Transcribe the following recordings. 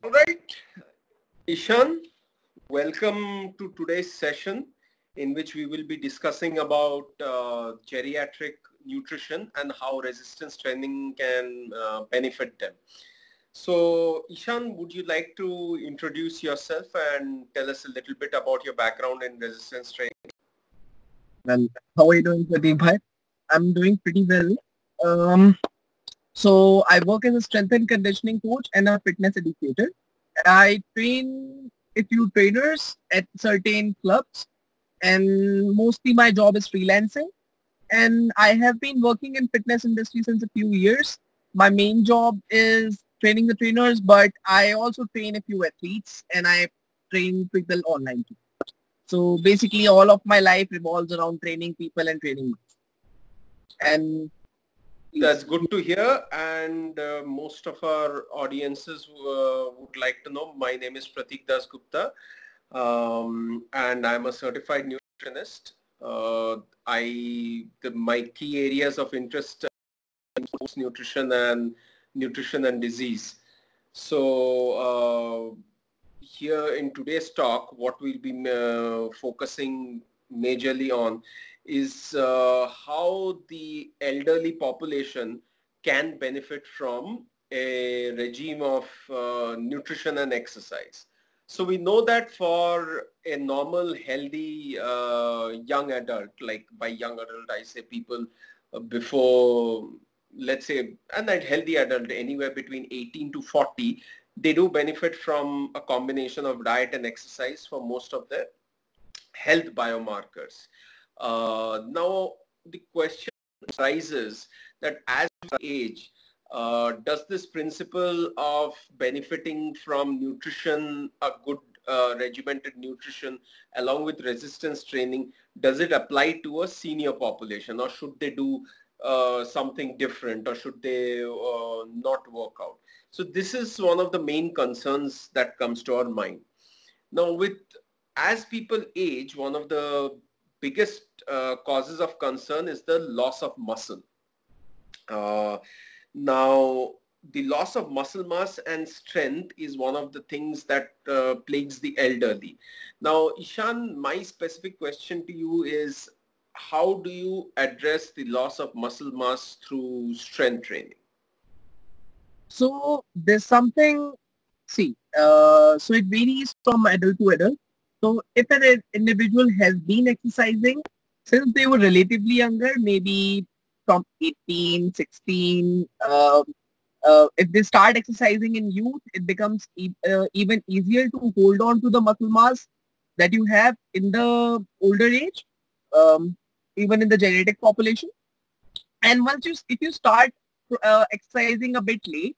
All right, Ishan, welcome to today's session in which we will be discussing about geriatric nutrition and how resistance training can benefit them. So, Ishan, would you like to introduce yourself and tell us a little bit about your background in resistance training? Well, how are you doing, Prateek bhai? I'm doing pretty well. Um, so I work as a strength and conditioning coach and a fitness educator. I train a few trainers at certain clubs, and mostly my job is freelancing. And I have been working in fitness industry since a few years. My main job is training the trainers, but I also train a few athletes, and I train people online too. So basically, all of my life revolves around training people and training myself. And That's good to hear, and most of our audiences would like to know. My name is Prateek Dasgupta, and I'm a certified nutritionist. My key areas of interest are sports nutrition and disease. So here in today's talk, what we'll be focusing majorly on is how the elderly population can benefit from a regime of nutrition and exercise. So we know that for a normal, healthy young adult, like by young adult I say people before, let's say, and that healthy adult anywhere between 18 to 40, they do benefit from a combination of diet and exercise for most of their health biomarkers. Now, the question arises that as we age, does this principle of benefiting from nutrition, a good regimented nutrition along with resistance training, does it apply to a senior population, or should they do something different, or should they not work out? So this is one of the main concerns that comes to our mind. Now, as people age, one of the biggest causes of concern is the loss of muscle. Now, the loss of muscle mass and strength is one of the things that plagues the elderly. Now, Ishan, my specific question to you is, how do you address the loss of muscle mass through strength training? so there's something, so it varies from adult to adult. So if an individual has been exercising since they were relatively younger, maybe from 18, 16, if they start exercising in youth, it becomes even easier to hold on to the muscle mass that you have in the older age, um, even in the genetic population. And if you start exercising a bit late,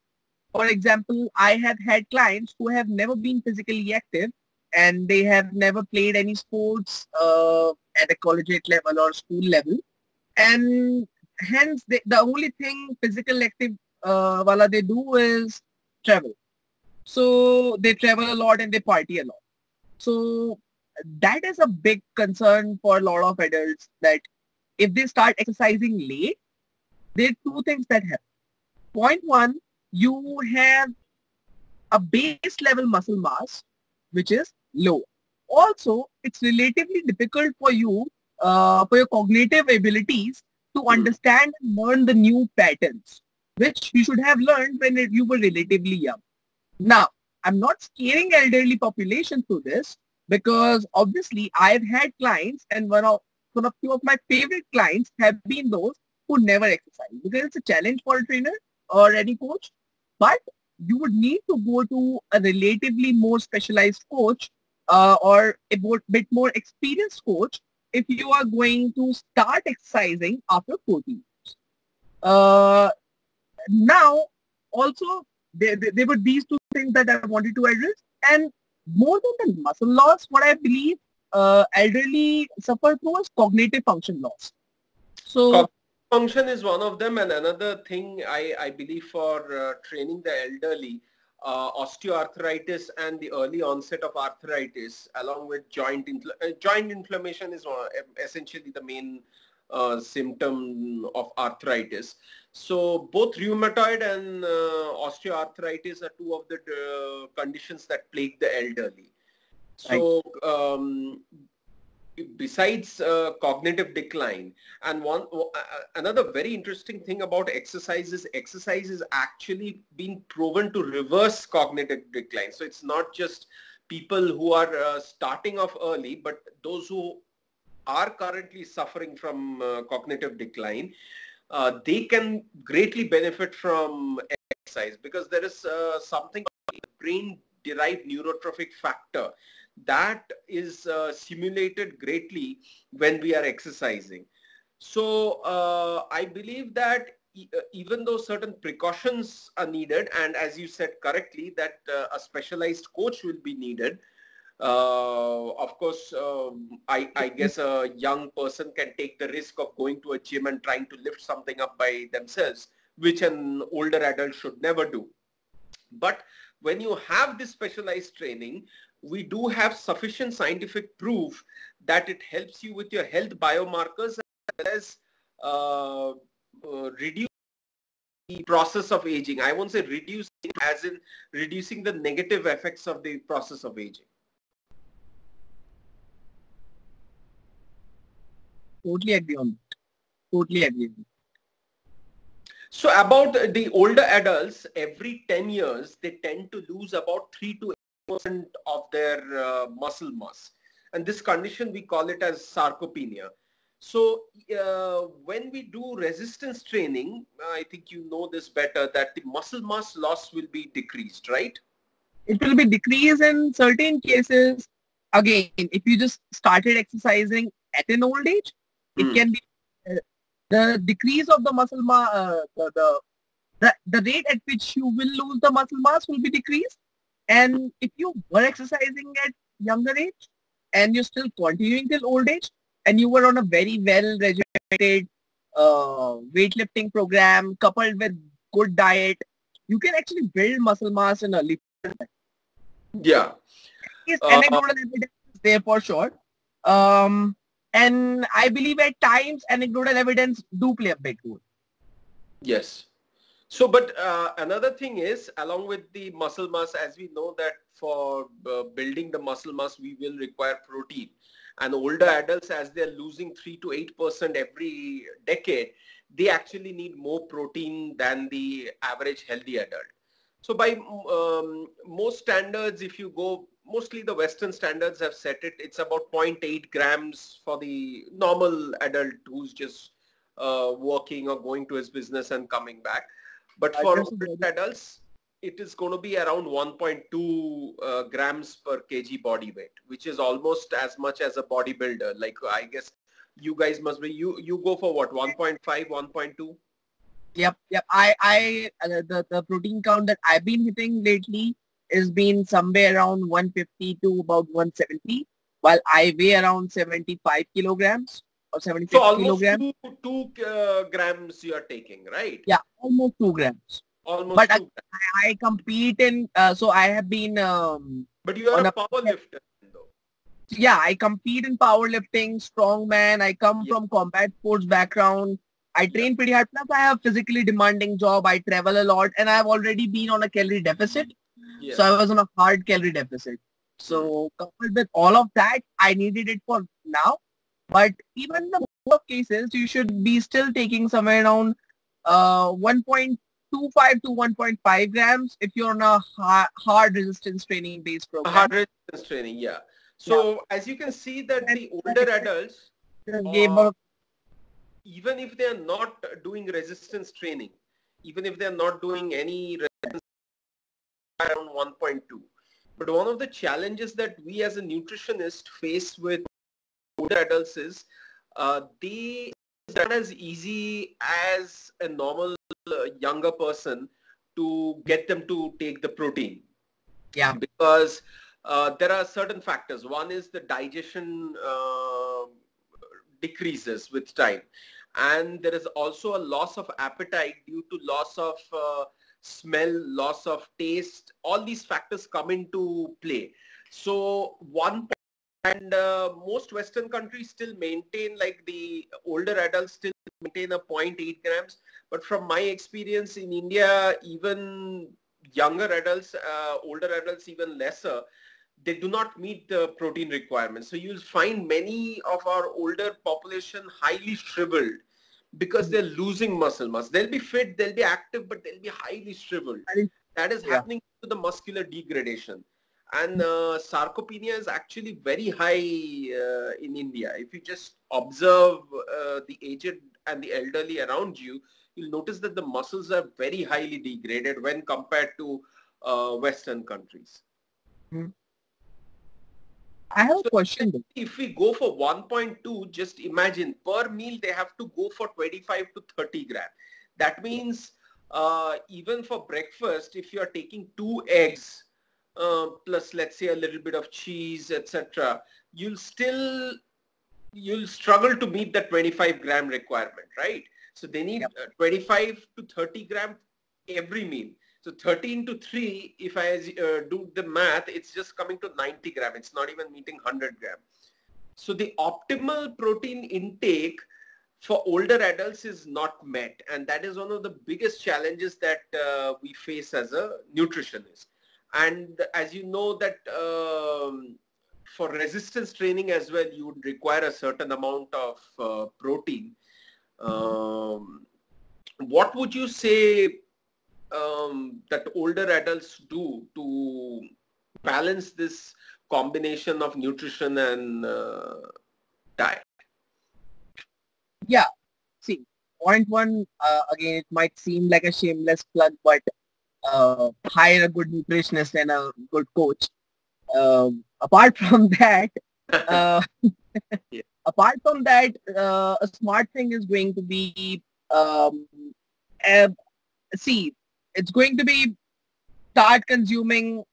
for example, I have had clients who have never been physically active and they have never played any sports at a collegiate level or school level. And hence, the only thing physical active wala they do is travel. So they travel a lot and they party a lot. So that is a big concern for a lot of adults, that if they start exercising late, there are two things that happen. Point one, you have a base level muscle mass which is low. Also, it's relatively difficult for you, for your cognitive abilities to understand and learn the new patterns, which you should have learned when you were relatively young. Now, I'm not scaring elderly population through this, because obviously I've had clients, and one of few of my favorite clients have been those who never exercise, because it's a challenge for a trainer or any coach. But you would need to go to a relatively more specialized coach or a bit more experienced coach if you are going to start exercising after 40 years. Now, also, there were these two things that I wanted to address. And more than the muscle loss, what I believe elderly suffer through is cognitive function loss. So Function is one of them, and another thing I believe for training the elderly, osteoarthritis and the early onset of arthritis along with joint inflammation is essentially the main symptom of arthritis. So both rheumatoid and osteoarthritis are two of the conditions that plague the elderly. Right. So besides cognitive decline, and another very interesting thing about exercise is actually being proven to reverse cognitive decline. So it's not just people who are starting off early, but those who are currently suffering from cognitive decline, they can greatly benefit from exercise, because there is something called brain-derived neurotrophic factor that is simulated greatly when we are exercising. So I believe that even though certain precautions are needed, and as you said correctly, that a specialized coach will be needed, of course, I guess a young person can take the risk of going to a gym and trying to lift something up by themselves, which an older adult should never do. But when you have this specialized training, we do have sufficient scientific proof that it helps you with your health biomarkers, as well as reduce the process of aging. I won't say reducing as in reducing the negative effects of the process of aging. Totally agree on that. Totally agree. So about the older adults, every 10 years, they tend to lose about 3 to 8% of their muscle mass. And this condition, we call it as sarcopenia. So when we do resistance training, I think you know this better, that the muscle mass loss will be decreased, right? It will be decreased in certain cases. Again, if you just started exercising at an old age, it can be the decrease of the muscle mass, the rate at which you will lose the muscle mass will be decreased. And if you were exercising at younger age and you're still continuing till old age, and you were on a very well regimented weightlifting program coupled with good diet, you can actually build muscle mass in early. Yeah. Yes, anecdotal evidence is there for sure. And I believe at times anecdotal evidence do play a big role. Yes. So, but another thing is, along with the muscle mass, as we know that for building the muscle mass, we will require protein. And older adults, as they're losing 3 to 8% every decade, they actually need more protein than the average healthy adult. So by most standards, if you go, mostly the Western standards have set it, it's about 0.8 grams for the normal adult who's just working or going to his business and coming back. But for adults, it is going to be around 1.2 grams per kg body weight, which is almost as much as a bodybuilder. Like, I guess you guys must be, you go for what, 1.5, 1.2? Yep. The protein count that I've been hitting lately has been somewhere around 150 to about 170, while I weigh around 75 kilograms or 76 so almost kilograms. Two grams you are taking, right? Yeah, almost 2 grams. Almost but 2 grams. I compete in, so I have been... but you are a power lifter, though. Yeah, I compete in powerlifting, strongman. I come from combat sports background. I train pretty hard. Plus, I have physically demanding job. I travel a lot, and I've already been on a calorie deficit. So I was on a hard calorie deficit. So coupled with all of that, I needed it for now. But even in the most cases, you should be still taking somewhere around 1.25 to 1.5 grams if you're on a hard resistance training based program. Hard resistance training, yeah. So as you can see that the older adults, even if they are not doing resistance training, even if they are not doing any resistance, around 1.2. But one of the challenges that we as a nutritionist face with older adults is they it's not as easy as a normal younger person to get them to take the protein. Yeah. Because there are certain factors. One is the digestion decreases with time. And there is also a loss of appetite due to loss of smell, loss of taste. All these factors come into play. So most Western countries still maintain, like the older adults still maintain a 0.8 grams. But from my experience in India, even younger adults, older adults even lesser, they do not meet the protein requirements. So you'll find many of our older population highly shriveled because they're losing muscle mass. They'll be fit, they'll be active, but they'll be highly shriveled. That is Yeah. happening to the muscular degradation. And sarcopenia is actually very high in India. If you just observe the aged and the elderly around you, you'll notice that the muscles are very highly degraded when compared to Western countries. Mhm. I have a So question though. if we go for 1.2, just imagine per meal they have to go for 25 to 30 grams. That means even for breakfast, if you are taking 2 eggs plus let's say a little bit of cheese, etc., you'll struggle to meet the 25-gram requirement, right? So they need Yep. 25 to 30 gram every meal. So 13 to 3, if I do the math, it's just coming to 90 gram. It's not even meeting 100 gram. So the optimal protein intake for older adults is not met. And that is one of the biggest challenges that we face as a nutritionist. And as you know that for resistance training as well, you would require a certain amount of protein. What would you say that older adults do to balance this combination of nutrition and diet? Yeah. See, point one, again, it might seem like a shameless plug, but hire a good nutritionist and a good coach. Apart from that, uh, Yeah. apart from that, a smart thing is going to be, uh, see, it's going to be start consuming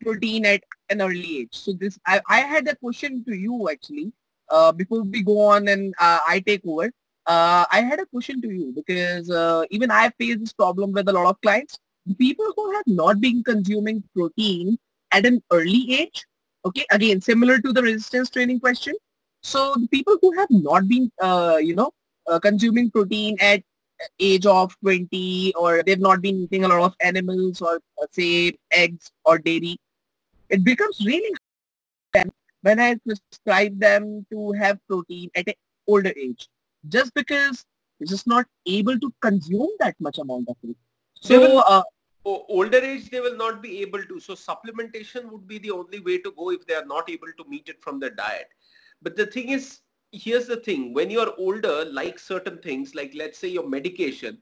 protein at an early age. So this, I had a question to you actually, before we go on and I take over. I had a question to you because even I face this problem with a lot of clients. People who have not been consuming protein at an early age, okay, again, similar to the resistance training question. So the people who have not been, consuming protein at age of 20, or they've not been eating a lot of animals or say eggs or dairy, it becomes really hard when I prescribe them to have protein at an older age, just because they're just not able to consume that much amount of it. They will So, not, older age, they will not be able to. So supplementation would be the only way to go if they are not able to meet it from their diet. But the thing is, here's the thing. When you are older, like certain things, like let's say your medication,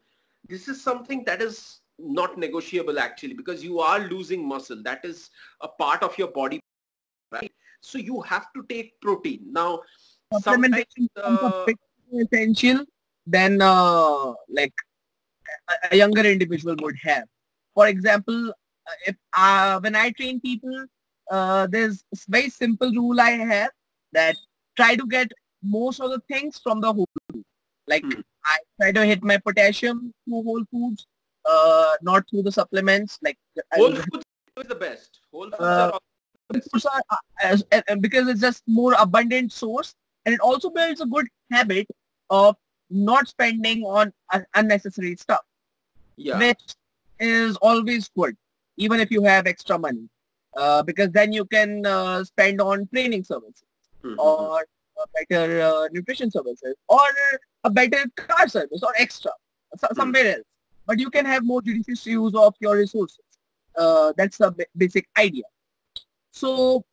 this is something that is not negotiable actually because you are losing muscle. That is a part of your body, right? So you have to take protein. Now, sometimes, supplementation becomes a bit more essential than like a younger individual would have. For example, if when I train people, there's a very simple rule I have that try to get most of the things from the whole food. Like hmm, I try to hit my potassium through whole foods, not through the supplements. Like whole foods is the best. Whole foods are uh, all the best. foods are because it's just more abundant source, and it also builds a good habit of not spending on unnecessary stuff, Yeah. which is always good, even if you have extra money, because then you can spend on training services Mm-hmm. or better nutrition services or a better car service or extra somewhere else. But you can have more judicious use of your resources. That's the basic idea. So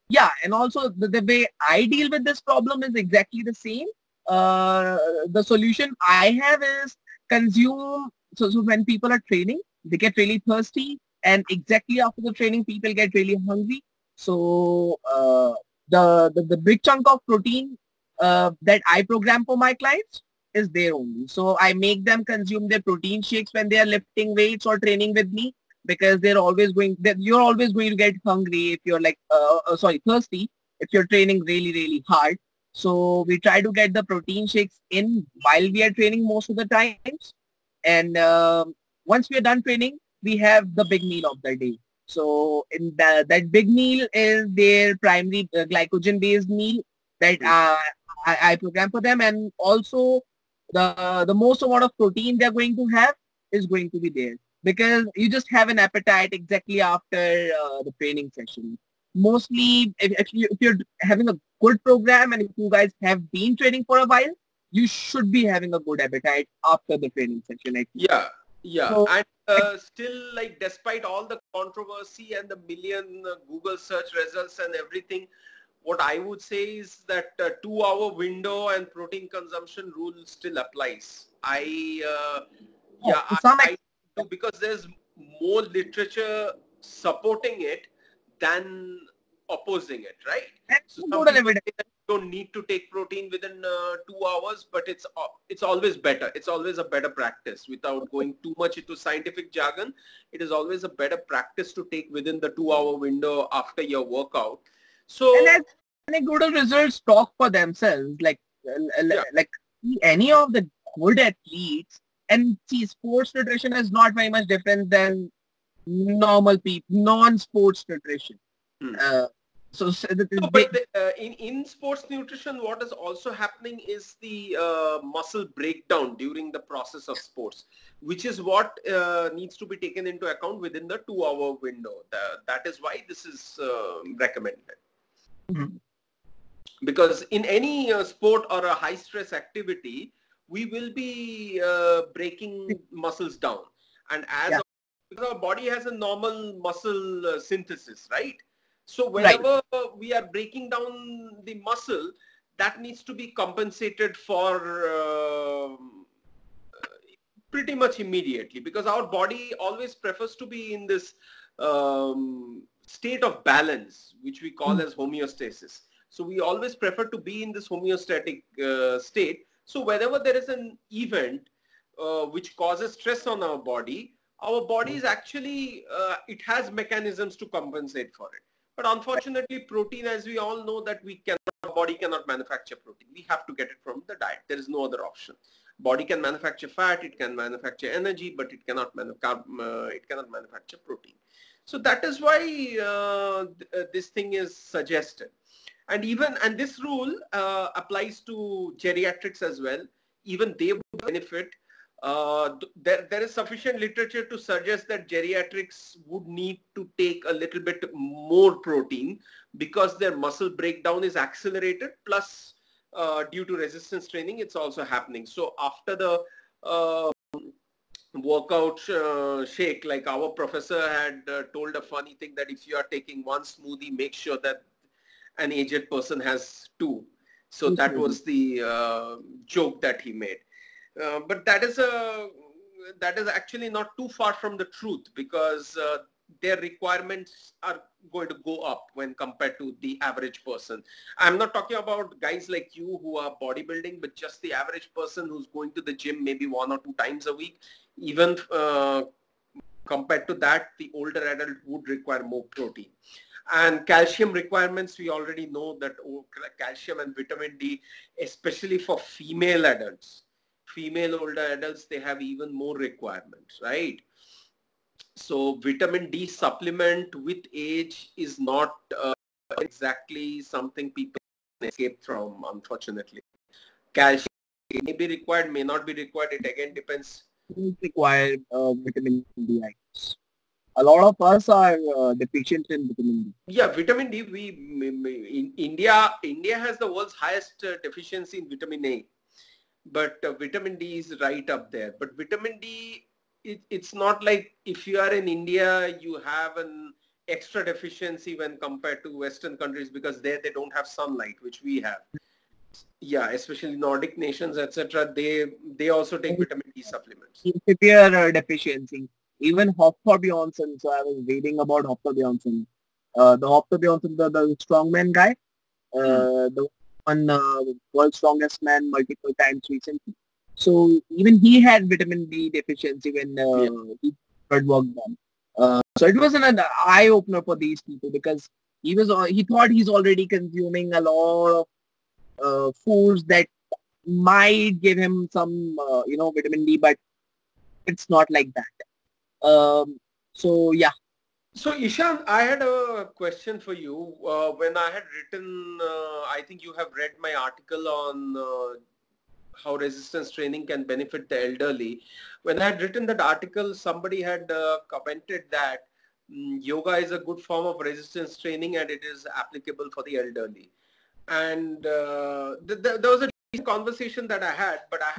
yeah, and also the way I deal with this problem is exactly the same. The solution I have is consume. So when people are training, they get really thirsty, and exactly after the training, people get really hungry. So the big chunk of protein that I program for my clients is there only. So I make them consume their protein shakes when they are lifting weights or training with me, because you're always going to get hungry if you're like thirsty if you're training really really hard. So we try to get the protein shakes in while we are training most of the times, and once we are done training, we have the big meal of the day. So in that big meal is their primary glycogen based meal that I program for them, and also the most amount of protein they're going to have is going to be there. because you just have an appetite exactly after the training session. Mostly, if you're having a good program and if you guys have been training for a while, you should be having a good appetite after the training session, I think. Yeah, yeah. So, And still, like, despite all the controversy and the million Google search results and everything, what I would say is that 2 hour window and protein consumption rule still applies. to some I do, because there's more literature supporting it than opposing it, right? So some extent, people say that you don't need to take protein within 2 hours, but it's always better. It's always a better practice. Without going too much into scientific jargon, it is always a better practice to take within the 2 hour window after your workout. So, and as anecdotal results talk for themselves, yeah, like any of the good athletes, and see, sports nutrition is not very much different than normal people, non-sports nutrition. hmm. Uh, No, but in sports nutrition, what is also happening is the muscle breakdown during the process of sports, which is what needs to be taken into account within the 2 hour window. That is why this is recommended. Mhm. Because in any sport or a high stress activity, we will be breaking muscles down. And Yeah, because our body has a normal muscle synthesis, right? So right. whenever we are breaking down the muscle, that needs to be compensated for pretty much immediately, because our body always prefers to be in this state of balance, which we call Mm. as homeostasis. So we always prefer to be in this homeostatic state. So whenever there is an event which causes stress on our body is actually, it has mechanisms to compensate for it. But unfortunately, protein, as we all know, that our body cannot manufacture protein. We have to get it from the diet. There is no other option. Body can manufacture fat, it can manufacture energy, but it cannot manufacture protein. So that is why this thing is suggested. And this rule applies to geriatrics as well. Even they would benefit. There is sufficient literature to suggest that geriatrics would need to take a little bit more protein because their muscle breakdown is accelerated, plus due to resistance training, it's also happening. So after the workout shake, like our professor had told a funny thing, that if you are taking one smoothie, make sure that an aged person has two. So that was the joke that he made. But that is actually not too far from the truth, because their requirements are going to go up when compared to the average person. I'm not talking about guys like you who are bodybuilding, but just the average person who's going to the gym maybe 1 or 2 times a week. Even compared to that, the older adult would require more protein. And calcium requirements, we already know that calcium and vitamin D, especially for female adults, female older adults, they have even more requirements, right? So vitamin D supplement with age is not exactly something people can escape from, unfortunately. Calcium may be required, may not be required. It again depends. Require vitamin D, I guess. A lot of us are deficient in vitamin D. Yeah, vitamin D. In India has the world's highest deficiency in vitamin A, but vitamin D is right up there. But vitamin D, it's not like if you are in India, you have an extra deficiency when compared to Western countries, because there they don't have sunlight, which we have. Yeah, especially Nordic nations, etc. They also take vitamin D supplements. Severe deficiency. Even Hoffa Bjornsson, so I was reading about Hoffa Bjornsson. The Hoffa Bjornsson, the strongman guy, Hmm. the one world's strongest man multiple times recently. So even he had vitamin D deficiency when Yeah. he started work done. So it was an eye opener for these people, because he thought he's already consuming a lot of foods that might give him some vitamin D, but it's not like that. So yeah. So Ishan, I had a question for you. When I had written, I think you have read my article on how resistance training can benefit the elderly. When I had written that article, somebody had commented that yoga is a good form of resistance training and it is applicable for the elderly. And there was a decent conversation that I had, but I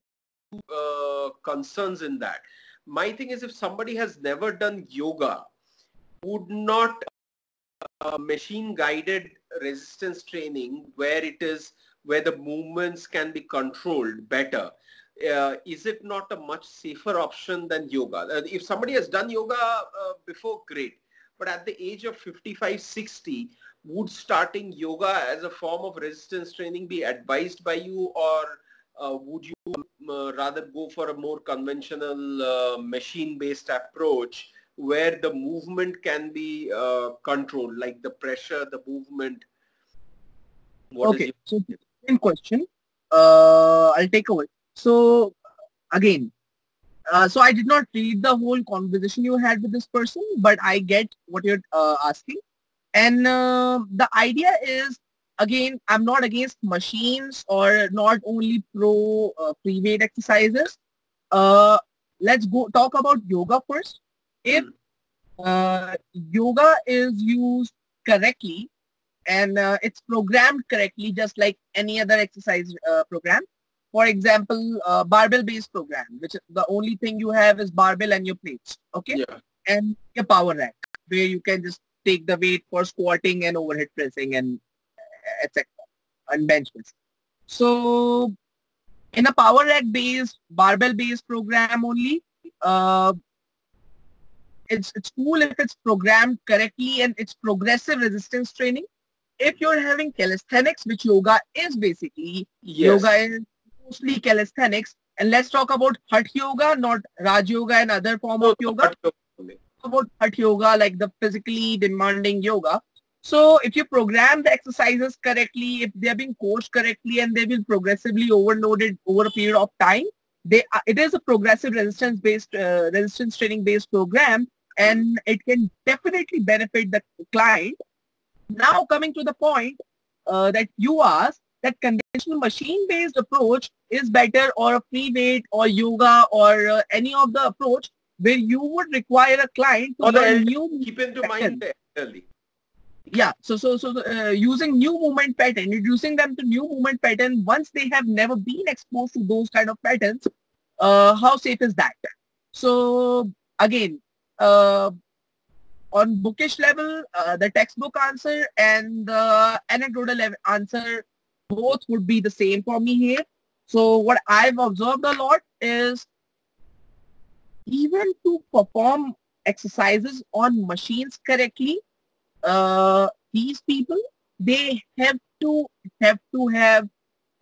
had concerns in that. My thing is, if somebody has never done yoga, would not machine guided resistance training where the movements can be controlled better, is it not a much safer option than yoga? If somebody has done yoga before, great. But at the age of 55, 60, would starting yoga as a form of resistance training be advised by you, or would you rather go for a more conventional machine-based approach where the movement can be controlled, like the pressure, the movement? Okay, so same question. I'll take over. So again, so I did not read the whole conversation you had with this person, but I get what you're asking. And the idea is, again, I'm not against machines or not only pro free weight exercises. Let's go talk about yoga first. If yoga is used correctly and it's programmed correctly, just like any other exercise program. For example, barbell-based program, which the only thing you have is barbell and your plates, okay? Yeah. And your power rack, where you can just take the weight for squatting and overhead pressing and etc. and bench press. So in a power rack-based, barbell-based program only, it's cool if it's programmed correctly and it's progressive resistance training. If you're having calisthenics, which yoga is basically, Yes. yoga is mostly calisthenics. And let's talk about Hatha yoga, not Raj yoga and other form of yoga. About Hatha yoga, like the physically demanding yoga. So if you program the exercises correctly, if they're being coached correctly and they will progressively overloaded over a period of time, it is a progressive resistance training based program, and it can definitely benefit the client. Now coming to the point that you asked, that conventional machine-based approach is better, or a free weight or yoga or any of the approach where you would require a client to learn new keep into mind the elderly. Yeah, so using new movement pattern, introducing them to new movement pattern once they have never been exposed to those kind of patterns, how safe is that? So again, on bookish level, the textbook answer and the anecdotal answer both would be the same for me here. So what I've observed a lot is, even to perform exercises on machines correctly, these people, they have to have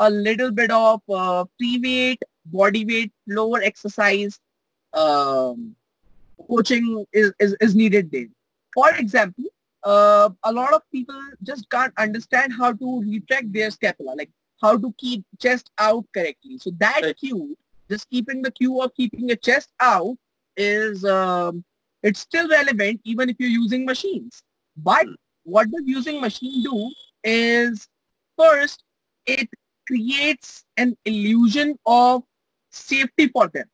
a little bit of free weight, body weight, lower exercise coaching is needed there. For example, a lot of people just can't understand how to retract their scapula, like how to keep chest out correctly. So that cue, just keeping the cue of keeping your chest out is, it's still relevant even if you're using machines. But what does using machine do is, first, it creates an illusion of safety for them.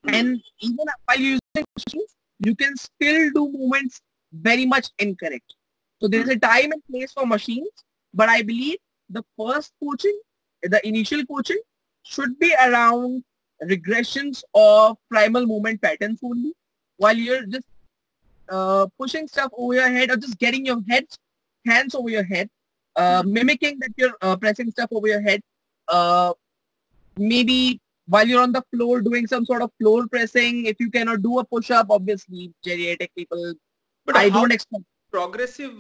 And even while using machines, you can still do movements very much incorrect. So there's a time and place for machines, but I believe the first coaching, the initial coaching, should be around regressions of primal movement patterns only, while you're just pushing stuff over your head or just getting your hands over your head, mimicking that you're pressing stuff over your head, maybe while you're on the floor doing some sort of floor pressing. If you cannot do a push-up, obviously geriatric people, but I don't expect progressive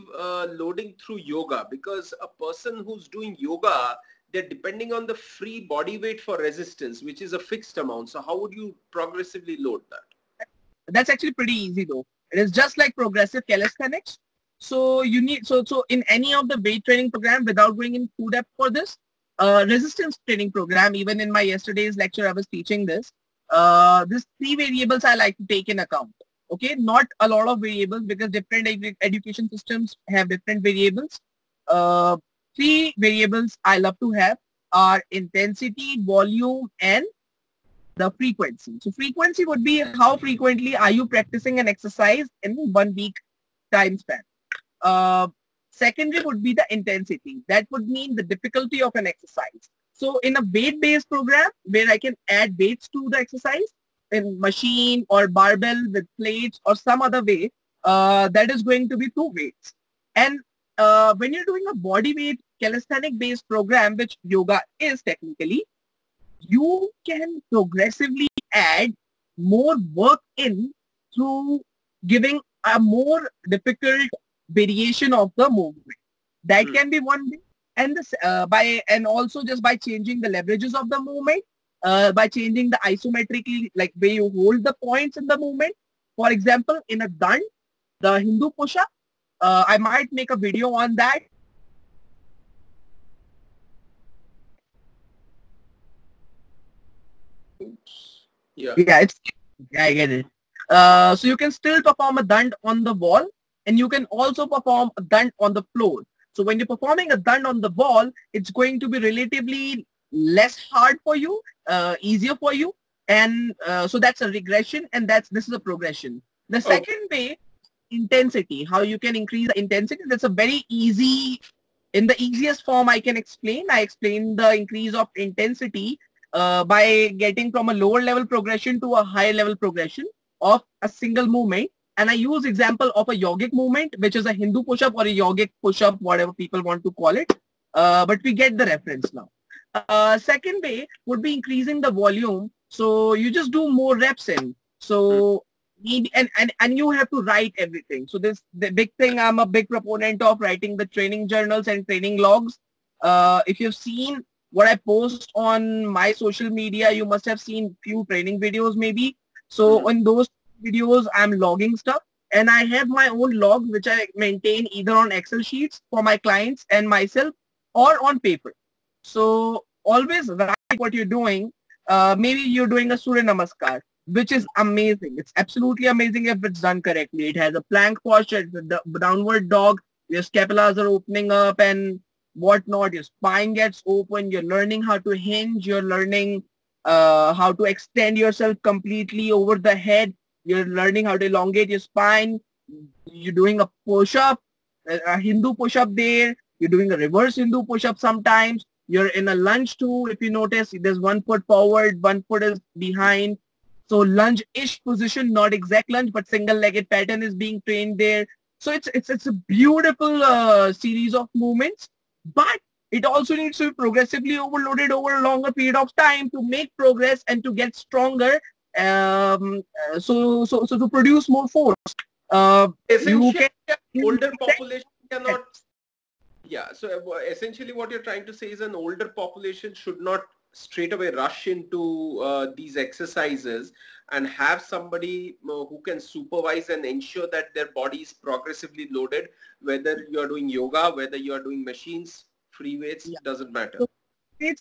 loading through yoga, because a person who's doing yoga, they're depending on the free body weight for resistance, which is a fixed amount. So how would you progressively load that? That's actually pretty easy though. It is just like progressive calisthenics. So you need, so in any of the weight training program, without going in too depth for this, resistance training program, even in my yesterday's lecture, I was teaching this. These three variables I like to take in account. Okay, not a lot of variables, because different education systems have different variables. Three variables I love to have are intensity, volume, and the frequency. So frequency would be how frequently are you practicing an exercise in 1 week time span. Secondary would be the intensity. That would mean the difficulty of an exercise. So in a weight-based program where I can add weights to the exercise in machine or barbell with plates or some other way, that is going to be through weights. And when you're doing a body weight calisthenic-based program, which yoga is technically, you can progressively add more work in through giving a more difficult variation of the movement. That can be one way. And this and also just by changing the leverages of the movement, by changing the isometrically, like where you hold the points in the movement. For example, in a dand, the Hindu push-up, I might make a video on that. Yeah, I get it. So you can still perform a dand on the wall, and you can also perform a dand on the floor. So when you're performing a dand on the wall, it's going to be relatively less hard for you, easier for you. And so that's a regression, and this is a progression. The second way, intensity, how you can increase the intensity. That's a very easy, in the easiest form I can explain. I explain the increase of intensity by getting from a lower level progression to a higher level progression of a single movement. And I use example of a yogic movement, which is a Hindu push-up or a yogic push-up, whatever people want to call it. But we get the reference now. Second way would be increasing the volume. So you just do more reps in. So and you have to write everything. So this the big thing, I'm a big proponent of writing the training journals and training logs. If you've seen what I post on my social media, you must have seen few training videos maybe. So on those videos, I'm logging stuff, and I have my own log which I maintain either on Excel sheets for my clients and myself or on paper. So always write what you're doing. Maybe you're doing a Surya Namaskar, which is amazing. It's absolutely amazing if it's done correctly. It has a plank posture, the downward dog, your scapulas are opening up and whatnot, your spine gets open, you're learning how to hinge, you're learning how to extend yourself completely over the head, you're learning how to elongate your spine, you're doing a push-up, a Hindu push-up there, you're doing a reverse Hindu push-up sometimes, you're in a lunge too. If you notice, there's 1 foot forward, 1 foot is behind. So lunge-ish position, not exact lunge, but single-legged pattern is being trained there. So it's a beautiful series of movements, but it also needs to be progressively overloaded over a longer period of time to make progress and to get stronger. So to produce more force. Essentially, older population cannot. Yeah, so essentially what you're trying to say is an older population should not straight away rush into these exercises and have somebody who can supervise and ensure that their body is progressively loaded, whether you are doing yoga, whether you are doing machines, free weights, doesn't matter. So,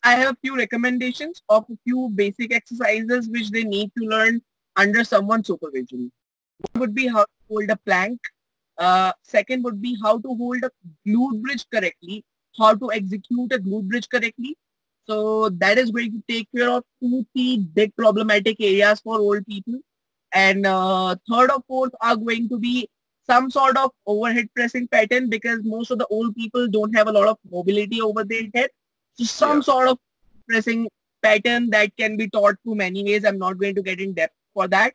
I have a few recommendations of a few basic exercises which they need to learn under someone's supervision. One would be how to hold a plank. Second would be how to hold a glute bridge correctly, how to execute a glute bridge correctly. So that is going to take care of 2-3 big problematic areas for old people. And third or fourth are going to be some sort of overhead pressing pattern, because most of the old people don't have a lot of mobility over their head. So some sort of pressing pattern that can be taught through many ways. I'm not going to get in depth for that.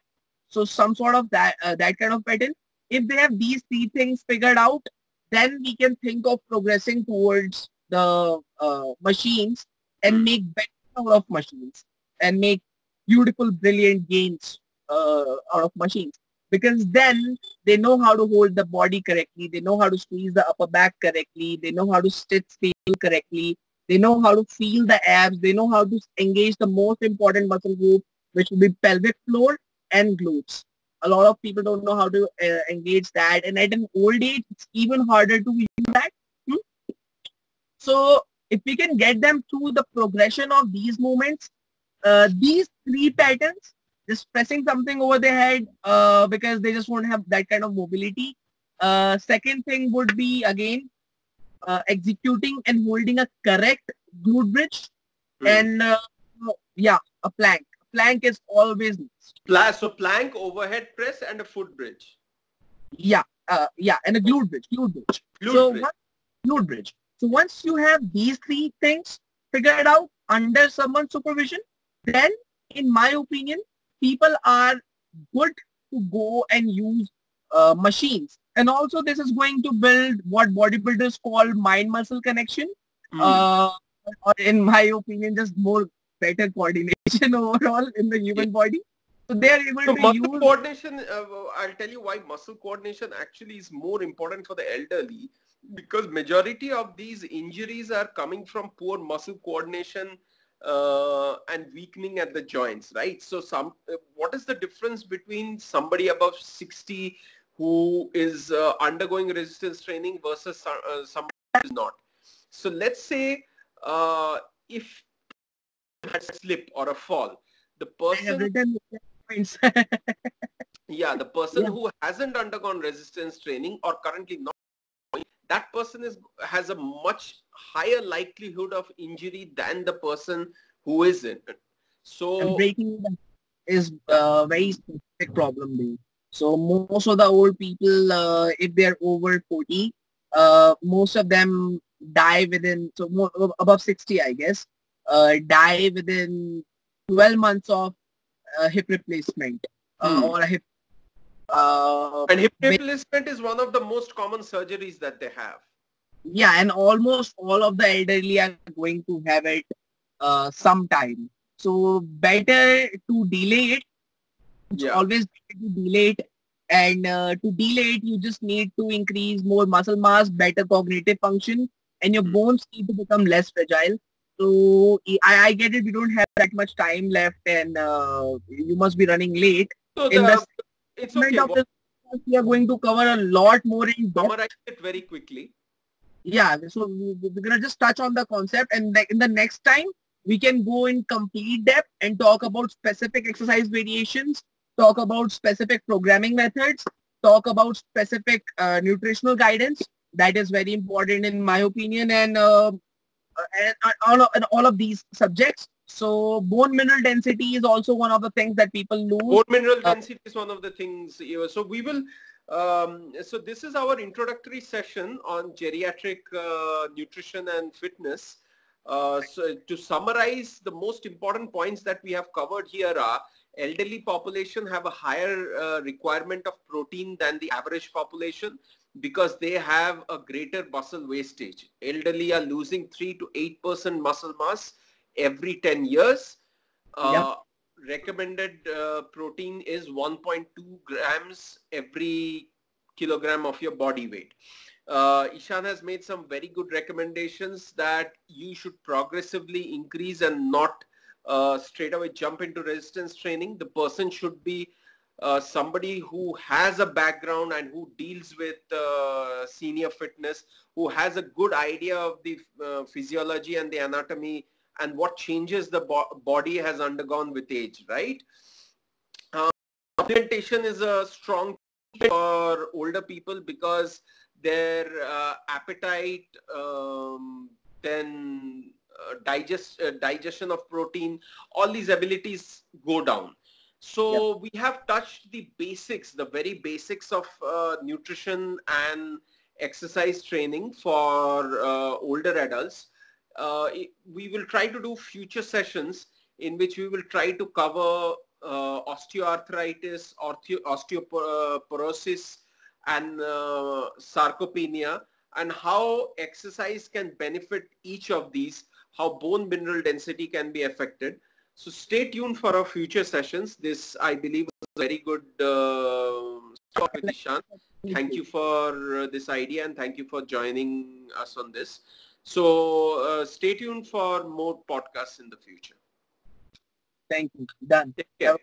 So some sort of that kind of pattern. If they have these 3 things figured out, then we can think of progressing towards the machines and make better out of machines and make beautiful, brilliant gains out of machines. Because then they know how to hold the body correctly, they know how to squeeze the upper back correctly, they know how to sit stable correctly, they know how to feel the abs, they know how to engage the most important muscle group, which will be pelvic floor and glutes. A lot of people don't know how to engage that, and at an old age, it's even harder to use that. So if we can get them through the progression of these movements, these 3 patterns, just pressing something over their head because they just won't have that kind of mobility. Second thing would be, again, executing and holding a correct glute bridge. And a plank. Plank is always must. So plank, overhead press, and a foot bridge. And a glute bridge. Glute bridge. So once you have these three things figured out under someone's supervision, then in my opinion, people are good to go and use machines. And also this is going to build what bodybuilders call mind-muscle connection. Or in my opinion, just more better coordination overall in the human body. So they are able to use... muscle coordination, I'll tell you why muscle coordination actually is more important for the elderly, because majority of these injuries are coming from poor muscle coordination and weakening at the joints, right? So what is the difference between somebody above 60 who is undergoing resistance training versus somebody who is not? So let's say if had a slip or a fall, the person who hasn't undergone resistance training or currently not, that person has a much higher likelihood of injury than the person who isn't. So and breaking is a very specific problem there. So most of the old people, if they're over 40, most of them die within, above 60, I guess, die within 12 months of hip replacement or a hip. And hip replacement is one of the most common surgeries that they have. Yeah, and almost all of the elderly are going to have it sometime. So better to delay it. It's always better to delay it. And to delay it, you just need to increase more muscle mass, better cognitive function, and your bones need to become less fragile. So I get it. You don't have that much time left, and you must be running late. So it's okay. We are going to cover a lot more in depth. Summarize it very quickly. Yeah, so we're gonna just touch on the concept, and in the next time we can go in complete depth and talk about specific exercise variations, talk about specific programming methods, talk about specific nutritional guidance. That is very important in my opinion, and all of these subjects. So bone mineral density is also one of the things that people lose. Bone mineral density is one of the things. So we will. So this is our introductory session on geriatric nutrition and fitness. So to summarize, the most important points that we have covered here are: elderly population have a higher requirement of protein than the average population because they have a greater muscle wastage. Elderly are losing 3 to 8% muscle mass every 10 years. Recommended protein is 1.2 grams every kilogram of your body weight. Ishan has made some very good recommendations that you should progressively increase and not straight away jump into resistance training. The person should be somebody who has a background and who deals with senior fitness, who has a good idea of the physiology and the anatomy and what changes the body has undergone with age, right? Supplementation is a strong for older people because their appetite, then digestion of protein, all these abilities go down. So we have touched the basics, the very basics of nutrition and exercise training for older adults. We will try to do future sessions in which we will try to cover osteoarthritis, osteoporosis and sarcopenia, and how exercise can benefit each of these, how bone mineral density can be affected. So stay tuned for our future sessions. This, I believe, was a very good talk with Ishan. Thank you for this idea and thank you for joining us on this. So stay tuned for more podcasts in the future. Thank you. Done. Take care.